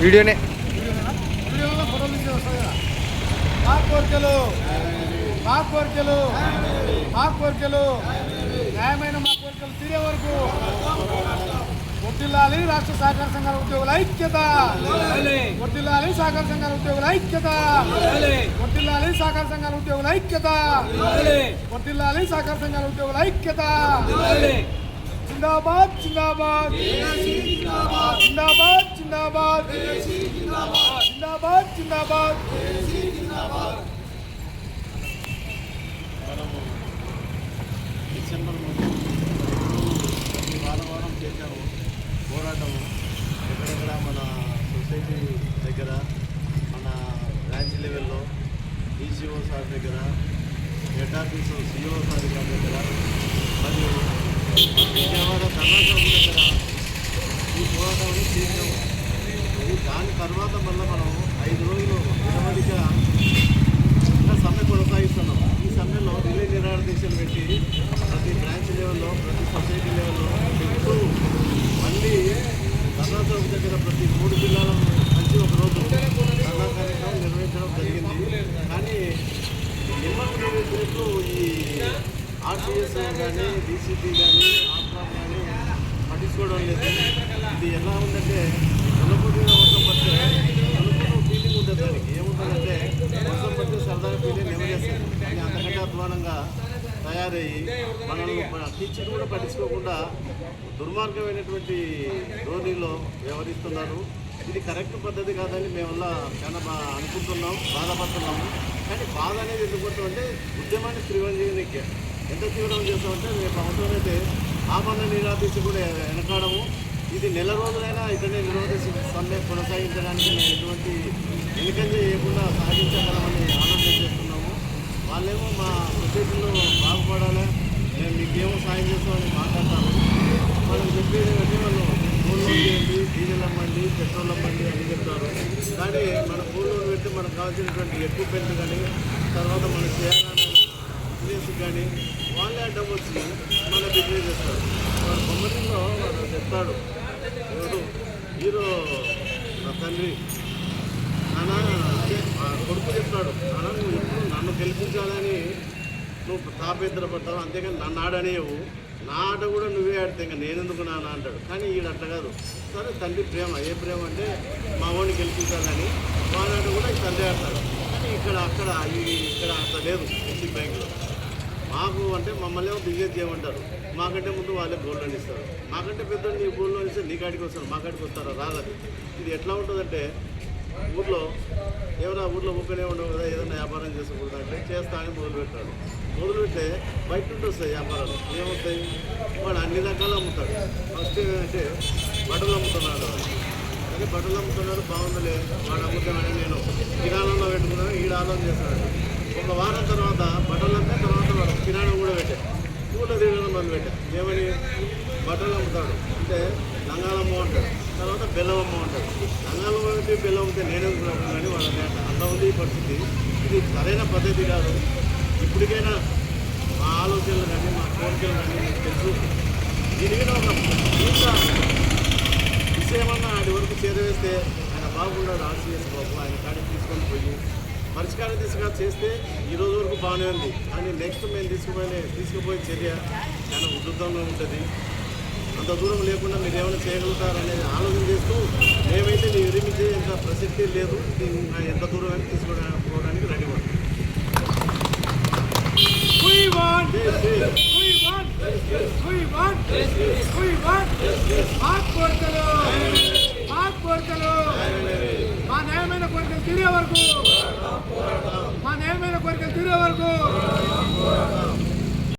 వీడియోనే మా కోరికలు న్యాయమైన మా కోరికలు తీరే వరకు వర్ధిల్లాలి రాష్ట్ర సహకార సంఘాల ఉద్యోగుల ఐక్యత, వర్ధిల్లాలి సహకార సంఘాల ఉద్యోగుల ఐక్యత, వర్ధిల్లాలి సహకార సంఘాల ఉద్యోగుల ఐక్యత, వర్ధిల్లాలి సహకార సంఘాల ఉద్యోగుల ఐక్యత. జిందాబాద్ జిందాబాద్ జిందాబాద్ జిందాబాద్ జిందాబాద్ జిందాబాద్. డిసెంబర్ వారం చేశాము పోరాటము. ఎక్కడెక్కడ మన సొసైటీ దగ్గర, మన బ్రాంచ్ లెవెల్లో ఈసీఓ సార్ దగ్గర, హెడ్ ఆఫీస్ సిఇఓ సార్ గారి దగ్గర, మరియు విజయవాడ కర్ణాటక దగ్గర ఈ పోరాటాన్ని చేసాము. దాని తర్వాత మళ్ళీ మనం 5 రోజులు నిరవధిగా ఇంకా సమ్మె కొనసాగిస్తున్నాం. ఈ సమ్మెలో రిలే నిరాహార దీక్షలు పెట్టి ప్రతి బ్రాంచ్ లెవెల్లో, ప్రతి సొసైటీ లెవెల్లో పెడుతూ మళ్ళీ కర్ణాటక దగ్గర ప్రతి 3 జిల్లాలను కలిసి ఒకరోజు ధర్నా కార్యక్రమం నిర్వహించడం జరిగింది. కానీ నిమ్మకు వ్యతిరేకులు ఈ ఆర్టీఎస్ కానీ, డీసీపీ కానీ, ఆప్రామ్ కానీ పట్టించుకోవడం లేదు. ఇది ఎలా ఉందంటే నలుగురిగా వర్షం పడితే నలుగురు ఫీలింగ్ ఉంటుంది. దానికి ఏముంటుందంటే వర్షం పడితే సరదాగా ఫీలింగ్ నెమ్మదిస్తుంది. కానీ అంతకంటే అధ్వానంగా తయారయ్యి మనల్ని టీచర్ కూడా పట్టించుకోకుండా దుర్మార్గమైనటువంటి ధోరణిలో వ్యవహరిస్తున్నారు. ఇది కరెక్ట్ పద్ధతి కాదని మేమల్లా చాలా అనుకుంటున్నాం, బాధపడుతున్నాము. కానీ బాధ అనేది ఎందుకు పడుతుందంటే ఉద్యమాన్ని తీవ్రం చేయడానికి ఎంత తీవ్రం చేస్తామంటే రేపు అవసరమైతే ఆమరణ నిరాదీక్ష కూడా వెనకాడము. ఇది నెల రోజులైనా ఇతనే నిరోధించి సమ్మె కొనసాగించడానికి మేము ఎటువంటి ఎన్నికలు చేయకుండా సాగించగలమని ఆలోచన చేస్తున్నాము. వాళ్ళేమో మా సొసైటీలో బాగుపడాలి, మేము మీకేమో సాయం చేస్తామని మాట్లాడతాము. మనం చెప్పేది అంటే వాళ్ళు ఫోన్ లోన్ చేయండి, డీజిల్ అమ్మండి, పెట్రోల్ అమ్మండి అని చెప్తారు. కానీ మన ఫోన్ లోన్ పెట్టి మనకు కావాల్సినటువంటి ఎక్విప్మెంట్ కానీ, తర్వాత మనం చేయాలనే బిజినెస్ కానీ వాళ్ళే అడ్డం వచ్చి మన బిజినెస్ చేస్తారు. వాడు బొమ్మరిలో వాడు చెప్తాడు, ఎవరు హీరో నా తండ్రి కొడుకు చెప్తాడు, నాన్న నువ్వు ఎప్పుడు నన్ను గెలిపించాలని నువ్వు తాపేద్రపడతావు, అంతేకాని నన్ను ఆడనేవు, నా ఆట కూడా నువ్వే ఆడితే ఇంకా నేనెందుకు నాన్న అంటాడు. కానీ ఈడు అట్ట కాదు. సరే తండ్రి ప్రేమ, ఏ ప్రేమ అంటే మా వాడిని గెలిపించాలని వాడాట కూడా ఈ తండ్రి ఆడతాడు. కానీ ఇక్కడ అట్లా లేదు. ఎస్సీ బ్యాంకులో మాకు అంటే మమ్మల్ని ఏమో బిజినెస్ చేయమంటారు, మాకంటే ముందు వాళ్ళే గోల్డ్ లోన్ ఇస్తారు. మాకంటే పెద్ద నీ గోల్డ్ లోన్ ఇస్తే నీ కాడికి వస్తారు, మా కాడికి వస్తారా? రాలేదు. ఇది ఎట్లా ఉంటుందంటే ఊళ్ళో ఊళ్ళో ఊకనే ఉండవు కదా, ఏదైనా వ్యాపారం చేసుకోకూడదు అంటే చేస్తా అని మొదలుపెట్టాడు. మొదలుపెడితే బయట నుండి వస్తాయి వ్యాపారాలు. ఏమవుతాయి? వాడు అన్ని రకాలు అమ్ముతాడు. ఫస్ట్ ఏమంటే బట్టలు అమ్ముతున్నాడు. కానీ బట్టలు అమ్ముతున్నాడు బాగుందిలే, వాడు అమ్ముతామని నేను కిరాణంలో పెట్టుకున్నాను, ఈడ ఆలోచన చేస్తున్నాడు. ఒక వారం తర్వాత బట్టలు అమ్మే తర్వాత వాడు కిరాణం కూడా పెట్టా, ఊళ్ళో తిరగడం మొదలు పెట్టా. ఏమని బట్టలు అమ్ముతాడు అంటే లంగాలమ్మ అంటాడు, తర్వాత బెల్లమ్మ అంటాడు. లంగాలమ్మ అంటే బెల్లం అమ్మితే నేనెందుకు కానీ వాళ్ళని అట్లా ఉంది ఈ పరిస్థితి. ఇది సరైన పద్ధతి కాదు. ఇప్పటికైనా మా ఆలోచనలు కానీ, మా కోరికలు కానీ మీకు తెలుసు. దీని మీద ఒక విషయమన్నా ఆడి వరకు చేరవేస్తే ఆయన బాగున్నాడు. ఆర్సీఎస్ బాబు ఆయన కాడికి తీసుకొని పోయి పరిష్కారం చేస్తే ఈ రోజు వరకు బాగానే ఉంది. కానీ నెక్స్ట్ మేము తీసుకుపోయే చర్య చాలా ఉధృతంగా ఉంటుంది. అంత దూరం లేకుండా మీరు ఏమైనా చేయగలుగుతారనేది ఆలోచన చేస్తూ మేమైతే నీ విరమించే ఎంత ప్రసక్తి లేదు, ఎంత దూరం అయినా తీసుకోవడానికి రెడీ పడుతుంది. మా న్యాయమైన కోరికలు తీరే వరకు